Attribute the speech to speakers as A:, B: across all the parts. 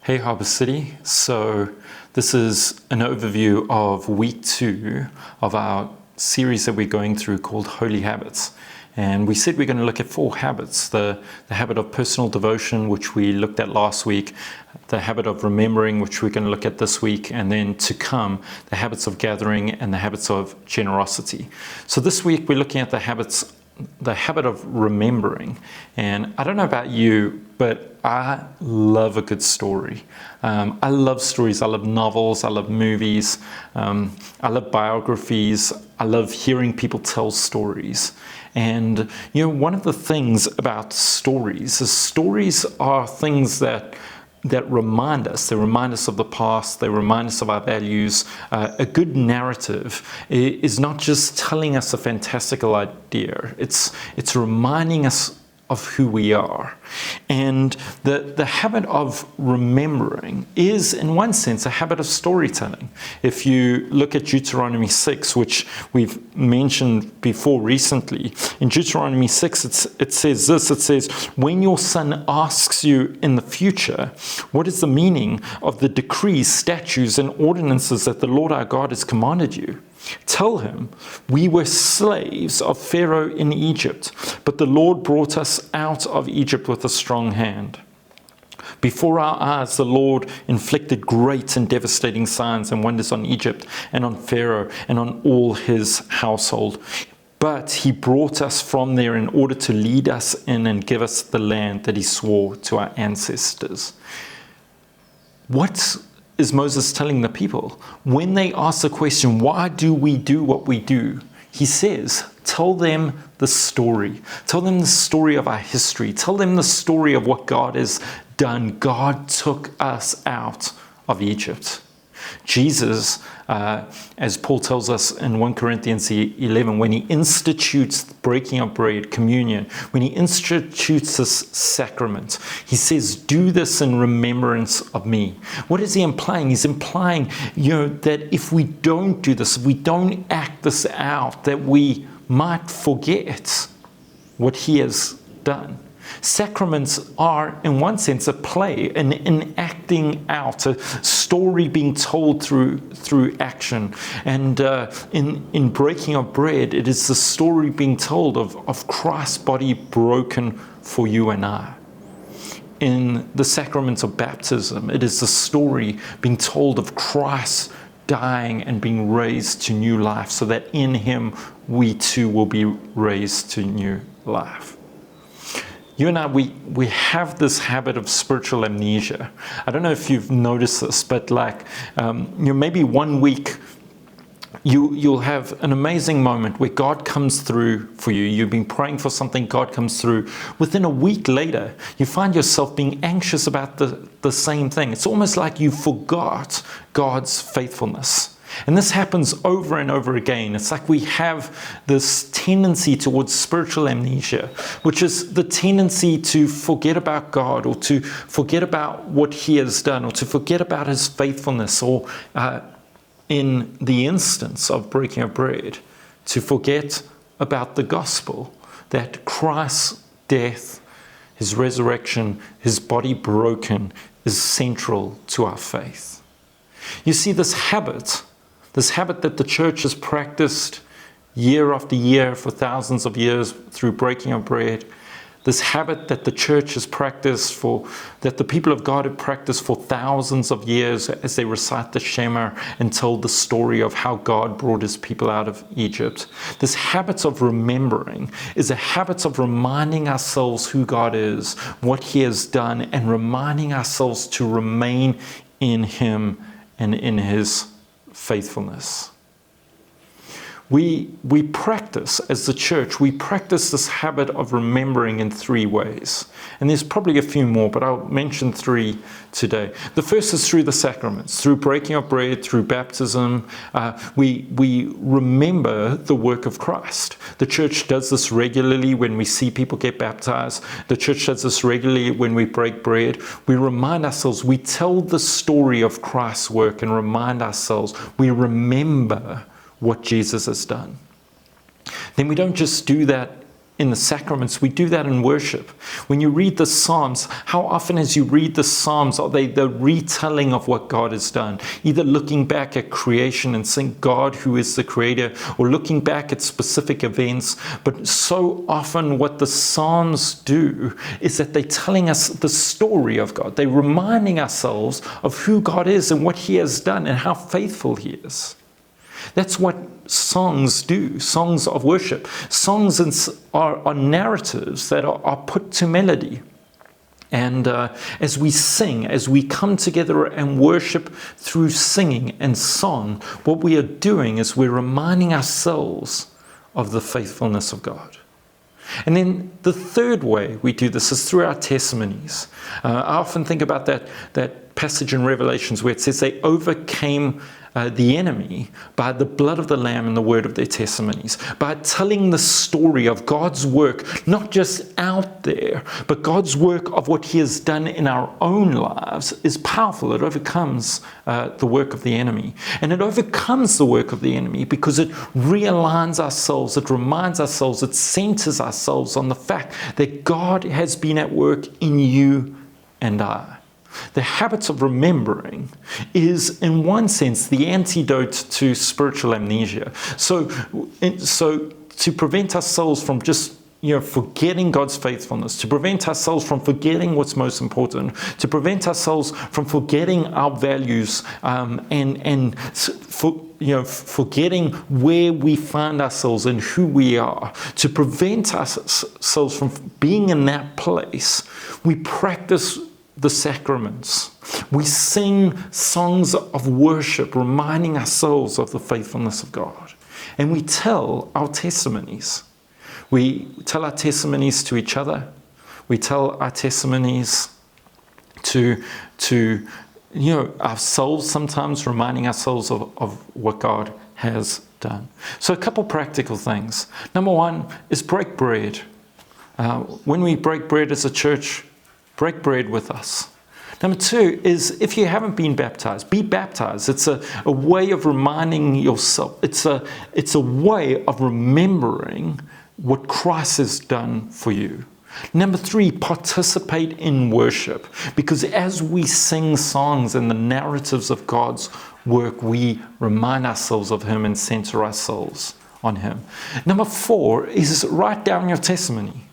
A: Hey Harbour City, so this is an overview of week 2 of our series that we're going through called Holy Habits. And we said we're going to look at 4 habits, the habit of personal devotion, which we looked at last week, the habit of remembering, which we're going to look at this week, and then to come, the habits of gathering and the habits of generosity. So this week we're looking at the habit of remembering. And I don't know about you, but I love a good story. I love stories. I love novels. I love movies. I love biographies. I love hearing people tell stories. And, one of the things about stories is stories are things that remind us. They remind us of the past. They remind us of our values. A good narrative is not just telling us a fantastical idea. It's reminding us of who we are. And the habit of remembering is, in one sense, a habit of storytelling. If you look at Deuteronomy 6, which we've mentioned before recently, in Deuteronomy 6 it says this, it says, when your son asks you in the future, what is the meaning of the decrees, statutes, and ordinances that the Lord our God has commanded you? Tell him, we were slaves of Pharaoh in Egypt, but the Lord brought us out of Egypt with a strong hand. Before our eyes, the Lord inflicted great and devastating signs and wonders on Egypt and on Pharaoh and on all his household. But he brought us from there in order to lead us in and give us the land that he swore to our ancestors. What is Moses telling the people? When they ask the question, why do we do what we do? He says, tell them the story. Tell them the story of our history. Tell them the story of what God has done. God took us out of Egypt. Jesus, as Paul tells us in 1 Corinthians 11, when he institutes breaking of bread, communion, when he institutes this sacrament, he says, do this in remembrance of me. What is he implying? He's implying, that if we don't do this, if we don't act this out, that we might forget what he has done. Sacraments are, in one sense, a play, an acting out, a story being told through action. And in breaking of bread, it is the story being told of Christ's body broken for you and I. In the sacrament of baptism, it is the story being told of Christ dying and being raised to new life, so that in him we too will be raised to new life. You and I, we have this habit of spiritual amnesia. I don't know if you've noticed this, but maybe one week you'll have an amazing moment where God comes through for you. You've been praying for something, God comes through. Within a week later, you find yourself being anxious about the same thing. It's almost like you forgot God's faithfulness. And this happens over and over again. It's like we have this tendency towards spiritual amnesia, which is the tendency to forget about God, or to forget about what he has done, or to forget about his faithfulness, or in the instance of breaking of bread, to forget about the gospel, that Christ's death, his resurrection, his body broken, is central to our faith. You see, this habit that the church has practiced year after year for thousands of years through breaking of bread, this habit that the church has practiced that the people of God have practiced for thousands of years as they recite the Shema and tell the story of how God brought his people out of Egypt. This habit of remembering is a habit of reminding ourselves who God is, what he has done, and reminding ourselves to remain in him and in his faithfulness. We practice, as the church, we practice this habit of remembering in 3 ways. And there's probably a few more, but I'll mention 3 today. The first is through the sacraments, through breaking of bread, through baptism. We remember the work of Christ. The church does this regularly when we see people get baptized. The church does this regularly when we break bread. We remind ourselves, we tell the story of Christ's work and remind ourselves, we remember what Jesus has done. Then we don't just do that in the sacraments, we do that in worship. When you read the Psalms, how often as you read the Psalms are they the retelling of what God has done? Either looking back at creation and saying God who is the creator, or looking back at specific events. But so often what the Psalms do is that they're telling us the story of God. They're reminding ourselves of who God is and what he has done and how faithful he is. That's what songs do, songs of worship. Songs are narratives that are put to melody. And as we sing, as we come together and worship through singing and song, what we are doing is we're reminding ourselves of the faithfulness of God. And then the third way we do this is through our testimonies. I often think about that passage in Revelations where it says they overcame the enemy by the blood of the Lamb and the word of their testimonies, by telling the story of God's work, not just out there, but God's work of what he has done in our own lives is powerful. It overcomes the work of the enemy. And it overcomes the work of the enemy because it realigns ourselves, it reminds ourselves, it centers ourselves on the fact that God has been at work in you and I. The habit of remembering is, in one sense, the antidote to spiritual amnesia. So to prevent ourselves from just forgetting God's faithfulness, to prevent ourselves from forgetting what's most important, to prevent ourselves from forgetting our values, forgetting where we find ourselves and who we are, to prevent ourselves from being in that place, we practice the sacraments. We sing songs of worship, reminding ourselves of the faithfulness of God. And we tell our testimonies. We tell our testimonies to each other. We tell our testimonies to ourselves, sometimes reminding ourselves of what God has done. So a couple practical things. Number one is break bread. When we break bread as a church, break bread with us. Number two is, if you haven't been baptized, be baptized. It's a way of reminding yourself. It's a way of remembering what Christ has done for you. Number three, participate in worship. Because as we sing songs and the narratives of God's work, we remind ourselves of him and center ourselves on him. Number four is write down your testimony.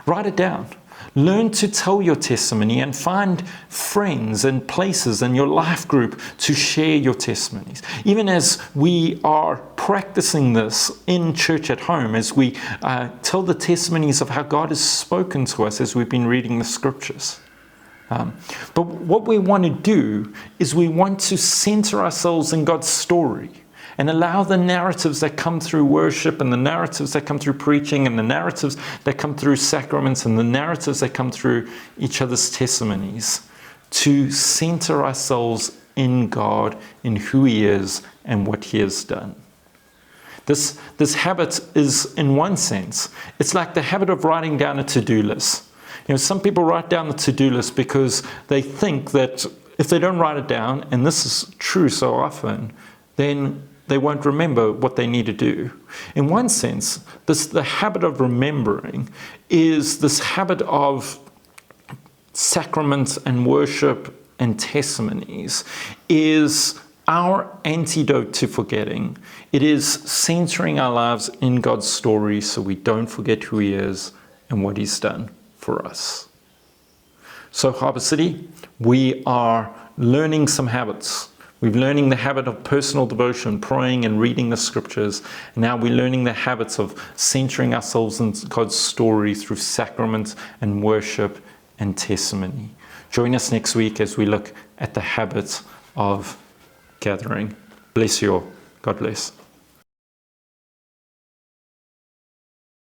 A: Write it down. Learn to tell your testimony and find friends and places in your life group to share your testimonies. Even as we are practicing this in church at home, as we tell the testimonies of how God has spoken to us as we've been reading the scriptures. But what we want to do is we want to center ourselves in God's story and allow the narratives that come through worship and the narratives that come through preaching and the narratives that come through sacraments and the narratives that come through each other's testimonies to center ourselves in God, in who he is and what he has done. This habit is, in one sense, it's like the habit of writing down a to-do list. Some people write down the to-do list because they think that if they don't write it down, and this is true so often, then they won't remember what they need to do. In one sense, the habit of remembering is this habit of sacraments and worship and testimonies is our antidote to forgetting. It is centering our lives in God's story so we don't forget who he is and what he's done for us. So Harbour City, we are learning some habits. We're learning the habit of personal devotion, praying and reading the scriptures. And now we're learning the habits of centering ourselves in God's story through sacrament and worship and testimony. Join us next week as we look at the habits of gathering. Bless you all. God bless.